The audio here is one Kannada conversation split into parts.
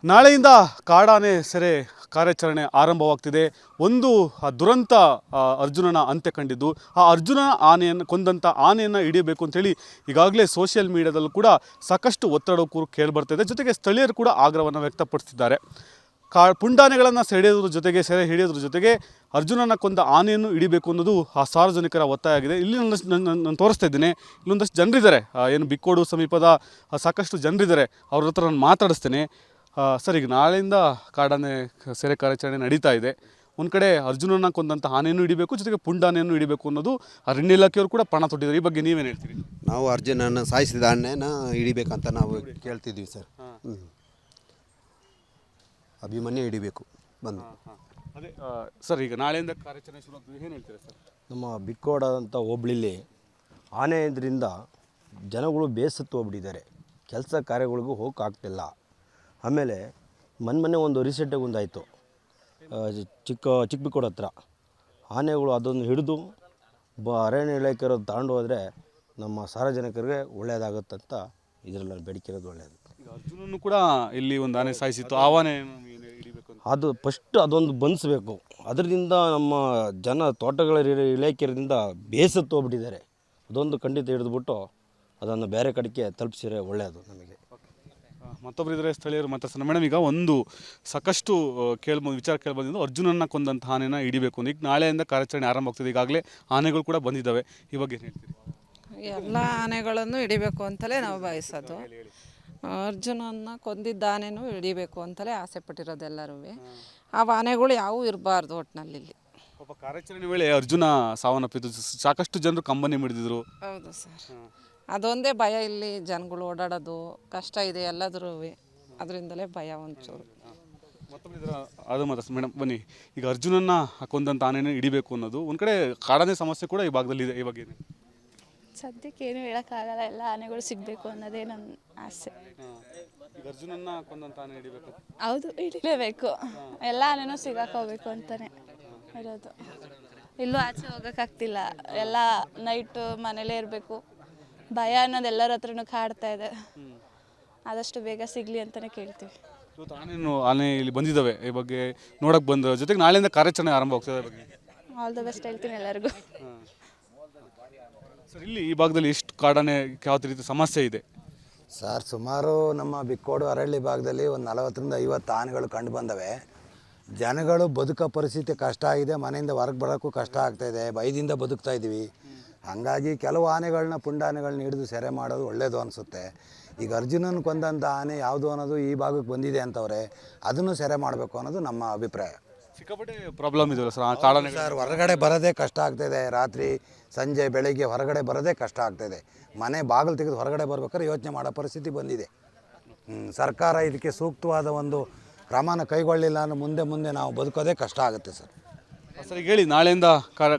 ನಾಳೆಯಿಂದ ಕಾಡಾನೆ ಸೆರೆ ಕಾರ್ಯಾಚರಣೆ ಆರಂಭವಾಗ್ತಿದೆ. ಒಂದು ದುರಂತ ಅರ್ಜುನನ ಅಂತ್ಯ ಕಂಡಿದ್ದು, ಆ ಅರ್ಜುನ ಆನೆಯನ್ನು ಕೊಂದಂಥ ಆನೆಯನ್ನು ಹಿಡಿಯಬೇಕು ಅಂತೇಳಿ ಈಗಾಗಲೇ ಸೋಷಿಯಲ್ ಮೀಡಿಯಾದಲ್ಲೂ ಕೂಡ ಸಾಕಷ್ಟು ಒತ್ತಡ ಕೇಳಿಬರ್ತಿದೆ. ಜೊತೆಗೆ ಸ್ಥಳೀಯರು ಕೂಡ ಆಗ್ರಹವನ್ನು ವ್ಯಕ್ತಪಡಿಸ್ತಿದ್ದಾರೆ. ಪುಂಡಾನೆಗಳನ್ನು ಸೆರೆ ಹಿಡಿಯೋದ್ರ ಜೊತೆಗೆ ಅರ್ಜುನನ ಕೊಂದ ಆನೆಯನ್ನು ಹಿಡಿಬೇಕು ಅನ್ನೋದು ಆ ಸಾರ್ವಜನಿಕರ ಒತ್ತಾಯ ಆಗಿದೆ. ಇಲ್ಲಿ ನಾನು ತೋರಿಸ್ತಾ ಇದ್ದೀನಿ, ಇಲ್ಲೊಂದಷ್ಟು ಜನರಿದ್ದಾರೆ, ಏನು ಬಿಕ್ಕೋಡು ಸಮೀಪದ ಸಾಕಷ್ಟು ಜನರಿದ್ದಾರೆ. ಅವ್ರ ಹತ್ರ ನಾನು ಮಾತಾಡಿಸ್ತೇನೆ. ಸರ್, ಈಗ ನಾಳೆಯಿಂದ ಕಾಡಾನೆ ಸೆರೆ ಕಾರ್ಯಾಚರಣೆ ನಡೀತಾ ಇದೆ. ಒಂದು ಕಡೆ ಅರ್ಜುನನ ಕೊಂದಂಥ ಆನೆಯನ್ನು ಹಿಡಿಬೇಕು, ಜೊತೆಗೆ ಪುಂಡಾನೆಯನ್ನು ಹಿಡಿಬೇಕು ಅನ್ನೋದು ಅರಣ್ಯ ಇಲಾಖೆಯವರು ಕೂಡ ಪಣ ತೊಟ್ಟಿದ್ದಾರೆ. ಈ ಬಗ್ಗೆ ನೀವೇನು ಹೇಳ್ತೀರಿ? ನಾವು ಅರ್ಜುನನ ಸಾಯಿಸಿದ ಆನೆನ ಹಿಡಿಬೇಕಂತ ನಾವು ಕೇಳ್ತಿದ್ವಿ ಸರ್. ಅಭಿಮನ್ಯು ಹಿಡಿಬೇಕು ಬಂದು. ಅದೇ ಸರ್, ಈಗ ನಾಳೆಯಿಂದ ಕಾರ್ಯಾಚರಣೆ ಶುರು ಆಗ್ತದೆ, ಏನು ಹೇಳ್ತೀರಾ ಸರ್? ನಮ್ಮ ಬಿಕ್ಕೋಡಂಥ ಹೋಬಳಿಲಿ ಆನೆ ಇದರಿಂದ ಜನಗಳು ಬೇಸತ್ತು ಹೋಗ್ಬಿಟ್ಟಿದ್ದಾರೆ. ಕೆಲಸ ಕಾರ್ಯಗಳಿಗೂ ಹೋಗೋಕ್ಕಾಗ್ತಿಲ್ಲ. ಆಮೇಲೆ ಮೊನ್ನೆ ಒಂದು ರೀಸೆಂಟಾಗಿ ಒಂದಾಯಿತು, ಚಿಕ್ಕ ಬಿಕ್ಕೋಡ ಹತ್ರ ಆನೆಗಳು ಅದನ್ನು ಹಿಡಿದು ಅರಣ್ಯ ಇಲಾಖೆಯವರು ತಗೊಂಡು ಹೋದರೆ ನಮ್ಮ ಸಾರ್ವಜನಿಕರಿಗೆ ಒಳ್ಳೆಯದಾಗುತ್ತಂತ ಇದರಲ್ಲಿ ಬೇಡಿಕೆ ಇರೋದು ಒಳ್ಳೆಯದು. ಈಗ ಅರ್ಜುನನ್ನು ಕೂಡ ಇಲ್ಲಿ ಒಂದು ಆನೆ ಸಾಯಿಸಿತ್ತು, ಆ ಆನೆ ಹಿಡಿಬೇಕು ಅದು ಫಸ್ಟ್ ಅದೊಂದು ಬಂಧಿಸಬೇಕು. ಅದರಿಂದ ನಮ್ಮ ತೋಟಗಳ ಇಲಾಖೆಯಿಂದ ಬೇಸತ್ತು ಹೋಗ್ಬಿಟ್ಟಿದ್ದಾರೆ. ಅದೊಂದು ಖಂಡಿತ ಹಿಡಿದುಬಿಟ್ಟು ಅದನ್ನು ಬೇರೆ ಕಡೆಗೆ ತಲುಪಿಸಿದ್ರೆ ಒಳ್ಳೆಯದು ನಮಗೆ. ಮತ್ತೊಬ್ಬರು ಇದ್ದಾರೆ ಸ್ಥಳೀಯರು ಮಾತಾಡ್ಸೋಣ. ಮೇಡಮ್, ಈಗ ಒಂದು ಸಾಕಷ್ಟು ವಿಚಾರ ಕೇಳ್ಬಂದಿದ್ದು, ಅರ್ಜುನನ್ನ ಕೊಂದಂಥ ಆನೆನ ಹಿಡಿಬೇಕು ಅಂತ. ಈಗ ನಾಳೆಯಿಂದ ಕಾರ್ಯಾಚರಣೆ ಆರಂಭ ಆಗ್ತದೆ. ಈಗಾಗಲೇ ಆನೆಗಳು ಕೂಡ ಬಂದಿದ್ದಾವೆ. ಈ ಬಗ್ಗೆ ಏನು ಹೇಳ್ತೀರಿ? ಎಲ್ಲ ಆನೆಗಳನ್ನು ಹಿಡಿಬೇಕು ಅಂತಲೇ ನಾವು ಬಯಸೋದು. ಅರ್ಜುನನ್ನ ಕೊಂದಿದ್ದ ಆನೆನೂ ಹಿಡಿಬೇಕು ಅಂತಲೇ ಆಸೆ ಪಟ್ಟಿರೋದು ಎಲ್ಲರೂ. ಆ ಆನೆಗಳು ಯಾವುವು ಇರಬಾರ್ದು ಒಟ್ಟಿನಲ್ಲಿ. ಪಾಪ ಕಾರ್ಯಾಚರಣೆ ವೇಳೆ ಅರ್ಜುನ ಸಾವನ್ನಪ್ಪಿದ್ದು, ಸಾಕಷ್ಟು ಜನರು ಕಂಬನಿ ಮಿಡಿದಿದ್ರು. ಹೌದು ಸರ್, ಅದೊಂದೇ ಭಯ. ಇಲ್ಲಿ ಜನಗಳು ಓಡಾಡೋದು ಕಷ್ಟ ಇದೆ ಎಲ್ಲದ್ರೂ, ಅದರಿಂದಲೇ ಭಯ ಒಂಚೂರು. ಅದು ಮಾತ್ರ ಮೇಡಮ್, ಬನ್ನಿ. ಈಗ ಅರ್ಜುನನ್ನ ಕೊಂದಂಥ ಆನೆನ ಹಿಡಿಬೇಕು ಅನ್ನೋದು ಒಂದು ಕಡೆ ಕಾಡಾನೆ ಸಮಸ್ಯೆ ಕೂಡ ಈ ಭಾಗದಲ್ಲಿ ಇದೆ. ಈ ಬಗ್ಗೆ ಸದ್ಯಕ್ಕೆ ಏನು ಹೇಳೋಕ್ಕಾಗಲ್ಲ. ಎಲ್ಲ ಆನೆಗಳು ಸಿಗಬೇಕು ಅನ್ನೋದೇ ನನ್ನ ಆಸೆ. ಈಗ ಅರ್ಜುನನ್ನ ಕೊಂದಂಥ ಆನೆ ಹಿಡಿಬೇಕು. ಹೌದು, ಹಿಡಿಲೇಬೇಕು. ಎಲ್ಲ ಆನೆನೂ ಸಿಗಾಕೋಬೇಕು ಅಂತಲೇ ಇರೋದು. ಇಲ್ಲೂ ಆಚೆ ಹೋಗೋಕ್ಕಾಗ್ತಿಲ್ಲ. ಎಲ್ಲ ನೈಟು ಮನೇಲೇ ಇರಬೇಕು. ಭಯ ಅನ್ನೋದು ಎಲ್ಲರ ಹತ್ರನೂ ಕಾಡ್ತಾ ಇದೆ. ಆದಷ್ಟು ಬೇಗ ಸಿಗಲಿ ಅಂತಲೇ ಕೇಳ್ತೀವಿ. ಇವತ್ತು ಆನೆ ಇಲ್ಲಿ ಬಂದಿದ್ದಾವೆ. ಈ ಬಗ್ಗೆ ನೋಡೋಕೆ ಬಂದ ಜೊತೆಗೆ ನಾಳೆಯಿಂದ ಕಾರ್ಯಾಚರಣೆ ಆರಂಭ ಆಗ್ತದೆ. ಬಗ್ಗೆ ಆಲ್ ದ ಬೆಸ್ಟ್ ಹೇಳ್ತೀನಿ ಎಲ್ಲರಿಗೂ. ಸರ್, ಇಲ್ಲಿ ಈ ಭಾಗದಲ್ಲಿ ಎಷ್ಟು ಕಾಡಾನೆ ಯಾವ ರೀತಿ ಸಮಸ್ಯೆ ಇದೆ ಸರ್? ಸುಮಾರು ನಮ್ಮ ಬಿಕ್ಕೋಡು ಅರಳ್ಳಿ ಭಾಗದಲ್ಲಿ ಒಂದು 40ರಿಂದ 50 ಆನೆಗಳು ಕಂಡು ಬಂದವೆ. ಜನಗಳು ಬದುಕೋ ಪರಿಸ್ಥಿತಿ ಕಷ್ಟ ಆಗಿದೆ. ಮನೆಯಿಂದ ಹೊರಗೆ ಬರೋಕ್ಕೂ ಕಷ್ಟ ಆಗ್ತಾಯಿದೆ. ಭಯದಿಂದ ಬದುಕ್ತಾ ಇದ್ದೀವಿ. ಹಾಗಾಗಿ ಕೆಲವು ಆನೆಗಳನ್ನ ಪುಂಡಾನೆಗಳನ್ನ ಹಿಡಿದು ಸೆರೆ ಮಾಡೋದು ಒಳ್ಳೆಯದು ಅನಿಸುತ್ತೆ. ಈಗ ಅರ್ಜುನನ ಕೊಂದಂಥ ಆನೆ ಯಾವುದು ಅನ್ನೋದು ಈ ಭಾಗಕ್ಕೆ ಬಂದಿದೆ ಅಂತವ್ರೆ, ಅದನ್ನು ಸೆರೆ ಮಾಡಬೇಕು ಅನ್ನೋದು ನಮ್ಮ ಅಭಿಪ್ರಾಯ. ಸಿಕ್ಕಾಪಟ್ಟೆ ಪ್ರಾಬ್ಲಮ್ ಇದೆ ಸರ್ ಕಾಡಾನೆ. ಸರ್, ಹೊರಗಡೆ ಬರೋದೇ ಕಷ್ಟ ಆಗ್ತಾಯಿದೆ. ರಾತ್ರಿ ಸಂಜೆ ಬೆಳಗ್ಗೆ ಹೊರಗಡೆ ಬರೋದೇ ಕಷ್ಟ ಆಗ್ತಾಯಿದೆ. ಮನೆ ಬಾಗಿಲು ತೆಗೆದು ಹೊರಗಡೆ ಬರ್ಬೇಕಾದ್ರೆ ಯೋಚನೆ ಮಾಡೋ ಪರಿಸ್ಥಿತಿ ಬಂದಿದೆ. ಸರ್ಕಾರ ಇದಕ್ಕೆ ಸೂಕ್ತವಾದ ಒಂದು ಕ್ರಮನ ಕೈಗೊಳ್ಳಿಲ್ಲ ಅಂದರೆ ಮುಂದೆ ನಾವು ಬದುಕೋದೇ ಕಷ್ಟ ಆಗುತ್ತೆ ಸರ್. ಸರ್, ಈಗ ಹೇಳಿ, ನಾಳೆಯಿಂದ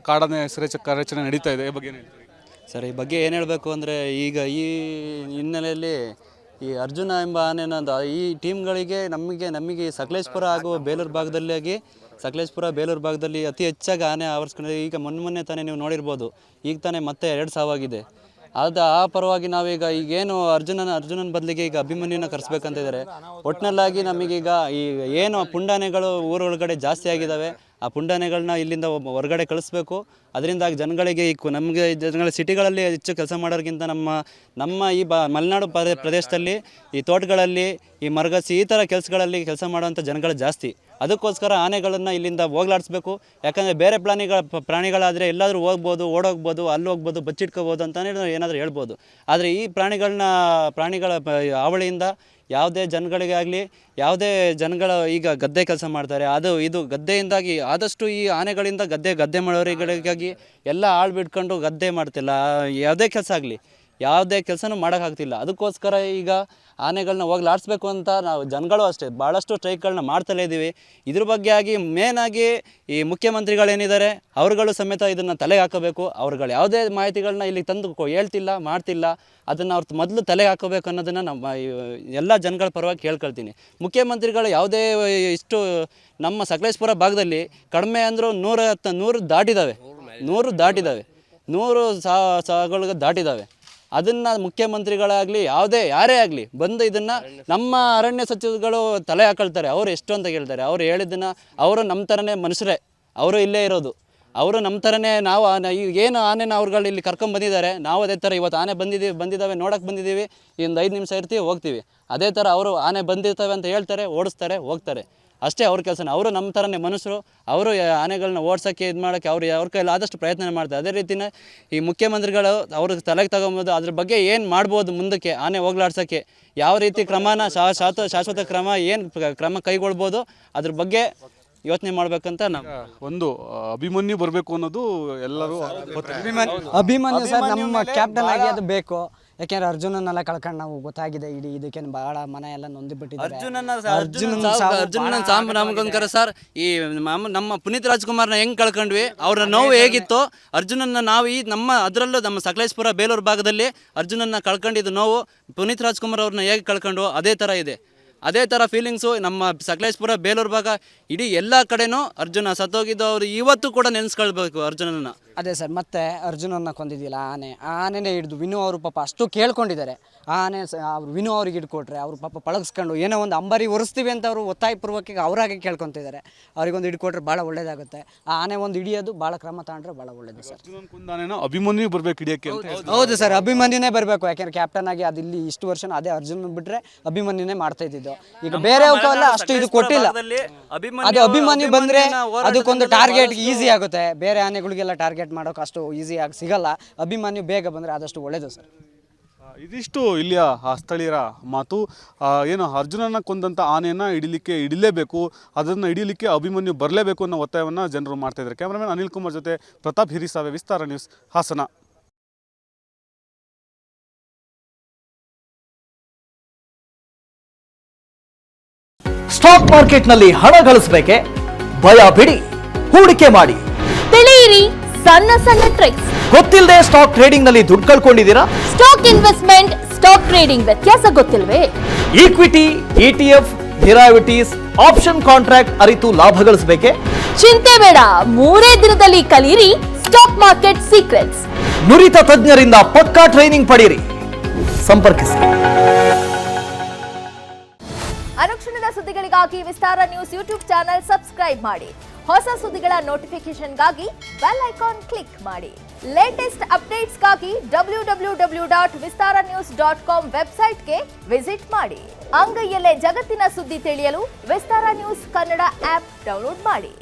ಕಾಡಾನೆ ಸೆರೆ ಕಾರ್ಯಾಚರಣೆ ನಡೀತಾ ಇದೆ. ಈ ಬಗ್ಗೆ ಏನು ಹೇಳ್ತೀರಿ? ಸರ್, ಈ ಬಗ್ಗೆ ಏನು ಹೇಳಬೇಕು ಅಂದರೆ, ಈಗ ಈ ಹಿನ್ನೆಲೆಯಲ್ಲಿ ಈ ಅರ್ಜುನ ಎಂಬ ಆನೆನ ಈ ಟೀಮ್ಗಳಿಗೆ ನಮಗೆ ಸಕಲೇಶ್ಪುರ ಹಾಗೂ ಬೇಲೂರು ಭಾಗದಲ್ಲಿ ಅತಿ ಹೆಚ್ಚಾಗಿ ಆನೆ ಆವರಿಸ್ಕೊಂಡಿದೆ. ಈಗ ಮೊನ್ನೆ ತಾನೇ ನೀವು ನೋಡಿರ್ಬೋದು, ಈಗ ತಾನೇ ಮತ್ತೆ 2 ಸಾವಾಗಿದೆ. ಆ ಪರವಾಗಿ ನಾವೀಗ ಈಗೇನು ಅರ್ಜುನನ ಬದಲಿಗೆ ಈಗ ಅಭಿಮನ್ಯುನ ಕರೆಸ್ಬೇಕಂತ ಇದ್ದಾರೆ. ಒಟ್ಟಿನಲ್ಲಾಗಿ ನಮಗೀಗ ಈ ಏನು ಪುಂಡಾನೆಗಳು ಊರೊಳಗಡೆ ಜಾಸ್ತಿ ಆಗಿದ್ದಾವೆ, ಆ ಪುಂಡಾನೆಗಳನ್ನ ಇಲ್ಲಿಂದ ಹೊರಗಡೆ ಕಳಿಸ್ಬೇಕು. ಅದರಿಂದಾಗಿ ಜನಗಳಿಗೆ ನಮಗೆ ಸಿಟಿಗಳಲ್ಲಿ ಹೆಚ್ಚು ಕೆಲಸ ಮಾಡೋರಿಗಿಂತ ನಮ್ಮ ಈ ಮಲೆನಾಡು ಪ್ರದೇಶದಲ್ಲಿ ಈ ತೋಟಗಳಲ್ಲಿ ಈ ಮರಗಸಿ ಈ ಥರ ಕೆಲಸ ಮಾಡುವಂಥ ಜನಗಳು ಜಾಸ್ತಿ. ಅದಕ್ಕೋಸ್ಕರ ಆನೆಗಳನ್ನು ಇಲ್ಲಿಂದ ಹೋಗ್ಲಾಡಿಸ್ಬೇಕು. ಯಾಕಂದರೆ ಬೇರೆ ಪ್ರಾಣಿಗಳಾದರೆ ಎಲ್ಲಾದರೂ ಹೋಗ್ಬೋದು, ಓಡೋಗ್ಬೋದು, ಅಲ್ಲಿ ಹೋಗ್ಬೋದು, ಬಚ್ಚಿಟ್ಕೋಬೋದು ಅಂತಲೇ ಏನಾದರೂ ಹೇಳ್ಬೋದು. ಆದರೆ ಈ ಪ್ರಾಣಿಗಳ ಹಾವಳಿಯಿಂದ ಯಾವುದೇ ಜನಗಳಿಗಾಗಲಿ, ಯಾವುದೇ ಜನಗಳು ಈಗ ಗದ್ದೆ ಕೆಲಸ ಮಾಡ್ತಾರೆ, ಇದು ಗದ್ದೆಯಿಂದಾಗಿ ಆದಷ್ಟು ಈ ಆನೆಗಳಿಂದ ಗದ್ದೆ ಮಾಡೋರಿಗಳಿಗಾಗಿ ಎಲ್ಲ ಆಳು ಬಿಟ್ಕೊಂಡು ಗದ್ದೆ ಮಾಡ್ತಿಲ್ಲ. ಯಾವುದೇ ಕೆಲಸನೂ ಮಾಡೋಕ್ಕಾಗ್ತಿಲ್ಲ. ಅದಕ್ಕೋಸ್ಕರ ಈಗ ಆನೆಗಳನ್ನ ಹೋಗ್ಲಾಡಿಸ್ಬೇಕು ಅಂತ ನಾವು ಜನಗಳು ಅಷ್ಟೇ ಭಾಳಷ್ಟು ಸ್ಟ್ರೈಕ್ಗಳನ್ನ ಮಾಡ್ತಲೇ ಇದ್ದೀವಿ. ಇದ್ರ ಬಗ್ಗೆ ಮೇನಾಗಿ ಈ ಮುಖ್ಯಮಂತ್ರಿಗಳೇನಿದ್ದಾರೆ ಅವ್ರುಗಳು ಸಮೇತ ಇದನ್ನು ತಲೆಗೆ ಹಾಕೋಬೇಕು. ಅವ್ರುಗಳು ಯಾವುದೇ ಮಾಹಿತಿಗಳನ್ನ ಇಲ್ಲಿ ತಂದು ಹೇಳ್ತಿಲ್ಲ, ಮಾಡ್ತಿಲ್ಲ. ಅದನ್ನು ಅವ್ರು ಮೊದಲು ತಲೆಗೆ ಹಾಕೋಬೇಕು ಅನ್ನೋದನ್ನು ನಮ್ಮ ಎಲ್ಲ ಜನಗಳ ಪರವಾಗಿ ಕೇಳ್ಕೊಳ್ತೀನಿ. ಮುಖ್ಯಮಂತ್ರಿಗಳು ಯಾವುದೇ ಇಷ್ಟು ನಮ್ಮ ಸಕಲೇಶ್ಪುರ ಭಾಗದಲ್ಲಿ ಕಡಿಮೆ ಅಂದರೂ 100 ದಾಟಿದ್ದಾವೆ. 100 ಸಾವುಗಳು ದಾಟಿದ್ದಾವೆ. ಅದನ್ನು ಮುಖ್ಯಮಂತ್ರಿಗಳಾಗಲಿ ಯಾರೇ ಆಗಲಿ ಬಂದು ಇದನ್ನು ನಮ್ಮ ಅರಣ್ಯ ಸಚಿವರುಗಳು ತಲೆ ಹಾಕೊಳ್ತಾರೆ. ಅವರು ಎಷ್ಟು ಅಂತ ಕೇಳ್ತಾರೆ. ಅವ್ರು ಹೇಳಿದ್ದನ್ನು ಅವರು ನಮ್ಮ ಥರನೇ ಮನುಷ್ಯರೇ, ಅವರು ಇಲ್ಲೇ ಇರೋದು, ಅವರು ನಮ್ಮ ಥರನೇ. ನಾವು ಏನು ಆನೆನ ಅವ್ರುಗಳು ಇಲ್ಲಿ ಕರ್ಕೊಂಬಂದಿದ್ದಾರೆ, ನಾವು ಅದೇ ಥರ ಇವತ್ತು ಆನೆ ಬಂದಿದ್ದಾವೆ ನೋಡೋಕ್ಕೆ ಬಂದಿದ್ದೀವಿ, ಒಂದು 5 ನಿಮಿಷ ಇರ್ತೀವಿ ಹೋಗ್ತೀವಿ. ಅದೇ ಥರ ಅವರು ಆನೆ ಬಂದಿರ್ತವೆ ಅಂತ ಹೇಳ್ತಾರೆ, ಓಡಿಸ್ತಾರೆ, ಹೋಗ್ತಾರೆ. ಅಷ್ಟೇ ಅವ್ರ ಕೆಲಸನ. ಅವರು ನಮ್ಮ ಥರನೇ ಮನುಷ್ಯರು, ಅವರು ಆನೆಗಳನ್ನ ಓಡ್ಸೋಕ್ಕೆ ಇದು ಮಾಡೋಕ್ಕೆ ಅವ್ರ ಕೈಯಲ್ಲಿ ಆದಷ್ಟು ಪ್ರಯತ್ನ ಮಾಡ್ತಾರೆ. ಅದೇ ರೀತಿಯೇ ಈ ಮುಖ್ಯಮಂತ್ರಿಗಳು ಅವ್ರಿಗೆ ತಲೆಗೆ ತಗೊಂಬೋದು, ಅದ್ರ ಬಗ್ಗೆ ಏನು ಮಾಡ್ಬೋದು ಮುಂದಕ್ಕೆ ಆನೆ ಹೋಗ್ಲಾಡ್ಸೋಕ್ಕೆ ಯಾವ ರೀತಿ ಕ್ರಮನ ಶಾಶ್ವತ ಕ್ರಮ ಏನು ಕ್ರಮ ಕೈಗೊಳ್ಬೋದು ಅದ್ರ ಬಗ್ಗೆ ಯೋಚನೆ ಮಾಡ್ಬೇಕಂತ ನಾವು ಒಂದು ಅಭಿಮನ್ಯು ಬರಬೇಕು ಅನ್ನೋದು ಎಲ್ಲರೂ ಅಭಿಮನ್ಯು ಸರ್ ನಮ್ಮ ಕ್ಯಾಪ್ಟನ್ ಆಗಿ ಅದು ಬೇಕು. ಯಾಕೆಂದ್ರೆ ಅರ್ಜುನನ್ನೆಲ್ಲ ಕಳ್ಕೊಂಡು ನಾವು ಗೊತ್ತಾಗಿದೆ, ಇಡೀ ಇದಕ್ಕೆ ಬಹಳ ಮನೆ ಎಲ್ಲ ನೊಂದಿಬಿಟ್ಟಿದ್ದಾರೆ. ಅರ್ಜುನನ ಸಾಂಬರಾಮಗೋಸ್ಕರ ಸರ್ ಈ ನಮ್ಮ ಪುನೀತ್ ರಾಜ್ಕುಮಾರ್ನ ಹೆಂಗೆ ಕಳ್ಕೊಂಡ್ವಿ, ಅವ್ರ ನೋವು ಹೇಗಿತ್ತು, ಅರ್ಜುನನ್ನ ನಾವು ನಮ್ಮ ಅದರಲ್ಲೂ ನಮ್ಮ ಸಕಲೇಶ್ಪುರ ಬೇಲೂರು ಭಾಗದಲ್ಲಿ ಅರ್ಜುನನ್ನ ಕಳ್ಕೊಂಡಿದ್ದು ನೋವು, ಪುನೀತ್ ರಾಜ್ಕುಮಾರ್ ಅವ್ರನ್ನ ಹೇಗೆ ಕಳ್ಕೊಂಡು ಅದೇ ಥರ ಇದೆ. ಅದೇ ಥರ ಫೀಲಿಂಗ್ಸು ನಮ್ಮ ಸಕಲೇಶ್ಪುರ ಬೇಲೂರು ಭಾಗ ಇಡೀ ಎಲ್ಲ ಕಡೆನೂ ಅರ್ಜುನ ಸತ್ತೋಗಿದ್ದು ಅವರು ಇವತ್ತು ಕೂಡ ನೆನೆಸ್ಕೊಳ್ಬೇಕು ಅರ್ಜುನನ. ಅದೇ ಸರ್, ಮತ್ತೆ ಅರ್ಜುನನ್ನ ಕೊಂದಿದ್ದಿಲ್ಲ ಆನೆನೇ ಹಿಡಿದು ವಿನು ಅವರು ಪಾಪ ಅಷ್ಟು ಕೇಳ್ಕೊಂಡಿದ್ದಾರೆ. ಆನೆ ಅವ್ರು ವಿನು ಅವ್ರಿಗೆ ಹಿಡ್ಕೊಟ್ರೆ ಅವರು ಪಾಪ ಪಳಗಿಸ್ಕೊಂಡು ಏನೋ ಒಂದು ಅಂಬಾರಿ ಒರೆಸ್ತೀವಿ ಅಂತ ಅವರು ಒತ್ತಾಯಪೂರ್ವಕ ಅವರಾಗೆ ಕೇಳ್ಕೊತಿದ್ದಾರೆ. ಅವ್ರಿಗೊಂದು ಹಿಡ್ಕೊಟ್ರೆ ಭಾಳ ಒಳ್ಳೇದಾಗುತ್ತೆ. ಆ ಆನೆ ಒಂದು ಹಿಡಿಯೋದು ಭಾಳ ಕ್ರಮ ತಗೊಂಡ್ರೆ ಭಾಳ ಒಳ್ಳೇದು ಸರ್. ಅಭಿಮನ್ಯು ಬರ್ಬೇಕು ಹಿಡಿಯೋಕ್ಕೆ ಅಂತ. ಹೌದು ಸರ್, ಅಭಿಮನ್ಯುನೇ ಬರಬೇಕು. ಯಾಕೆಂದ್ರೆ ಕ್ಯಾಪ್ಟನ್ ಆಗಿ ಅದು ಇಲ್ಲಿ ಇಷ್ಟು ವರ್ಷ ಅದೇ ಅರ್ಜುನ್ ಬಿಟ್ಟರೆ ಅಭಿಮನ್ಯುನೇ ಮಾಡ್ತಾ ಇದ್ದಿದ್ದು. ಈಗ ಬೇರೆ ಅವಕ್ಕೆಲ್ಲ ಅಷ್ಟು ಇದು ಕೊಟ್ಟಿಲ್ಲ. ಅದು ಅಭಿಮನ್ಯು ಬಂದರೆ ಅದಕ್ಕೊಂದು ಟಾರ್ಗೆಟ್ ಈಸಿ ಆಗುತ್ತೆ. ಬೇರೆ ಆನೆಗಳಿಗೆಲ್ಲ ಟಾರ್ಗೆಟ್ ಮಾಡೋಕೆ ಅಷ್ಟು ಈಸಿಯಾಗಿ ಸಿಗಲ್ಲ. ಅಭಿಮನ್ಯು ಬೇಗ ಬಂದರೆ ಆದಷ್ಟು ಒಳ್ಳೇದು ಸರ್. ಇದಿಷ್ಟು ಇಲ್ಲಿಯ ಸ್ಥಳೀಯರ ಮಾತು. ಏನು ಅರ್ಜುನನ ಕೊಂದಂಥ ಆನೆಯನ್ನು ಹಿಡಿಲೇಬೇಕು, ಅದನ್ನು ಹಿಡಿಯಲಿಕ್ಕೆ ಅಭಿಮನ್ಯು ಬರಲೇಬೇಕು ಅನ್ನೋ ಒತ್ತಾಯವನ್ನು ಜನರು ಮಾಡ್ತಾ ಇದ್ದಾರೆ. ಕ್ಯಾಮ್ರಾಮನ್ ಅನಿಲ್ ಕುಮಾರ್ ಜೊತೆ ಪ್ರತಾಪ್ ಹಿರಿಸಾವೆ, ವಿಸ್ತಾರ ನ್ಯೂಸ್, ಹಾಸನ. ಸ್ಟಾಕ್ ಮಾರ್ಕೆಟ್ನಲ್ಲಿ ಹಣ ಗಳಿಸಬೇಕೆ? ಭಯ ಬಿಡಿ, ಹೂಡಿಕೆ ಮಾಡಿ. ತಿಳಿಯಿರಿ ಸಣ್ಣ ಸಣ್ಣ ಟ್ರಿಕ್ಸ್. ಗೊತ್ತಿಲ್ಲದೆ ಸ್ಟಾಕ್ ಟ್ರೇಡಿಂಗ್ ನಲ್ಲಿ ದುಡ್ಡು ಕಳ್ಕೊಂಡಿದ್ದೀರಾ? ಸ್ಟಾಕ್ ಇನ್ವೆಸ್ಟ್ಮೆಂಟ್, ಸ್ಟಾಕ್ ಟ್ರೇಡಿಂಗ್ ವ್ಯತ್ಯಾಸ ಗೊತ್ತಿಲ್ವೇ? Equity, ETF, derivatives, option contract ಅರಿತು ಲಾಭ ಗಳಿಸಬೇಕೆ? ಚಿಂತೆ ಬೇಡ, 3 ದಿನದಲ್ಲಿ ಕಲಿಯಿರಿ ಸ್ಟಾಕ್ ಮಾರ್ಕೆಟ್ ಸೀಕ್ರೆಟ್ಸ್. ನುರಿತ ತಜ್ಞರಿಂದ ಪಕ್ಕಾ ಟ್ರೈನಿಂಗ್ ಪಡೆಯಿರಿ. ಸಂಪರ್ಕಿಸಿ. ಅನುಕ್ಷಣದ ಸುದ್ದಿಗಳಿಗಾಗಿ ವಿಸ್ತಾರ ನ್ಯೂಸ್ ಯೂಟ್ಯೂಬ್ ಚಾನೆಲ್ ಸಬ್ಸ್ಕ್ರೈಬ್ ಮಾಡಿ. ಹೊಸ ಸುದ್ದಿಗಳ ನೋಟಿಫಿಕೇಶನ್ಗಾಗಿ ಬೆಲ್ ಐಕಾನ್ ಕ್ಲಿಕ್ ಮಾಡಿ. ಲೇಟೆಸ್ಟ್ ಅಪ್ಡೇಟ್ಸ್ಗಾಗಿ www.vistaranews.com ವೆಬ್ಸೈಟ್ಗೆ ವಿಸಿಟ್ ಮಾಡಿ. ಅಂಗೈಯಲ್ಲೇ ಜಗತ್ತಿನ ಸುದ್ದಿ ತಿಳಿಯಲು ವಿಸ್ತಾರ ನ್ಯೂಸ್ ಕನ್ನಡ ಆಪ್ ಡೌನ್ಲೋಡ್ ಮಾಡಿ.